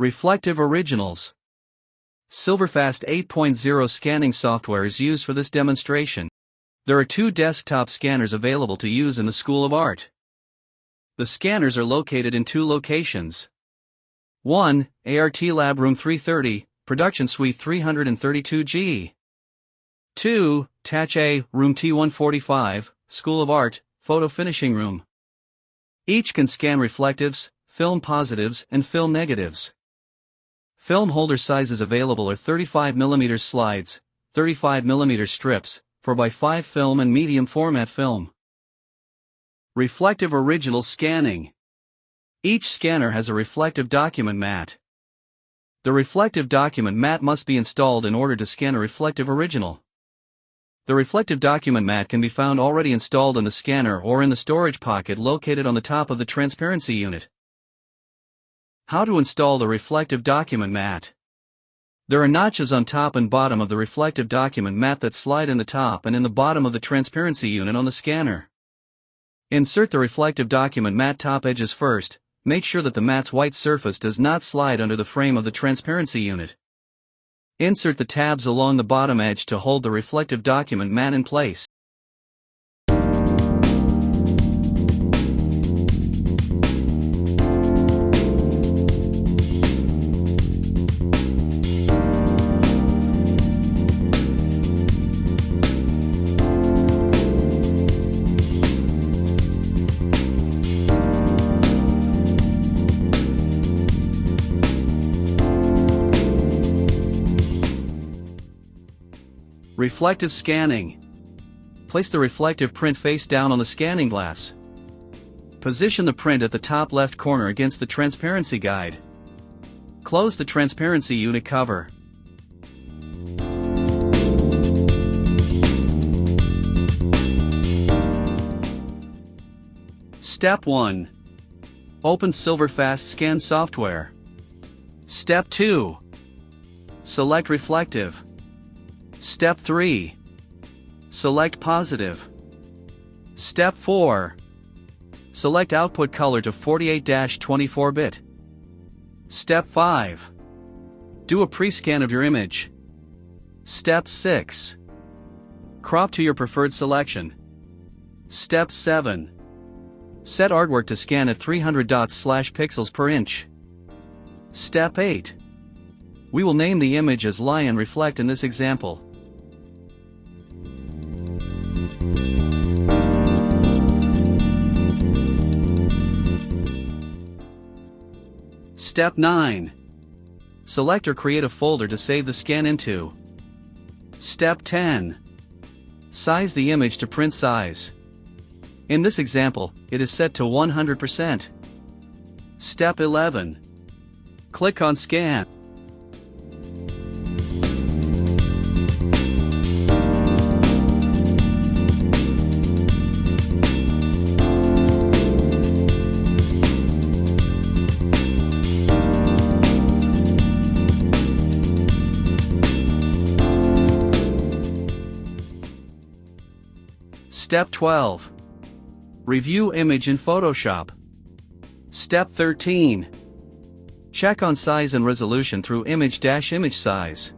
Reflective Originals. Silverfast 8.0 scanning software is used for this demonstration. There are 2 desktop scanners available to use in the School of Art. The scanners are located in 2 locations. 1. MACLab Room 330, Production Suite 332G. 2. Tach A, Room T145, School of Art, Photo Finishing Room. Each can scan reflectives, film positives, and film negatives. Film holder sizes available are 35mm slides, 35mm strips, 4x5 film and medium format film. Reflective Original Scanning. Each scanner has a reflective document mat. The reflective document mat must be installed in order to scan a reflective original. The reflective document mat can be found already installed in the scanner or in the storage pocket located on the top of the transparency unit. How to install the reflective document mat. There are notches on top and bottom of the reflective document mat that slide in the top and in the bottom of the transparency unit on the scanner. Insert the reflective document mat top edges first. Make sure that the mat's white surface does not slide under the frame of the transparency unit. Insert the tabs along the bottom edge to hold the reflective document mat in place. Reflective Scanning. Place the reflective print face down on the scanning glass. Position the print at the top left corner against the transparency guide. Close the transparency unit cover. Step 1. Open Silverfast Scan software. Step 2. Select Reflective. Step 3. Select Positive. Step 4. Select Output Color to 48-24-bit. Step 5. Do a pre-scan of your image. Step 6. Crop to your preferred selection. Step 7. Set artwork to scan at 300 dots/pixels per inch. Step 8. We will name the image as Lion Reflect in this example. Step 9. Select or create a folder to save the scan into. Step 10. Size the image to print size. In this example, it is set to 100%. Step 11. Click on Scan. Step 12. Review image in Photoshop. Step 13. Check on size and resolution through image size.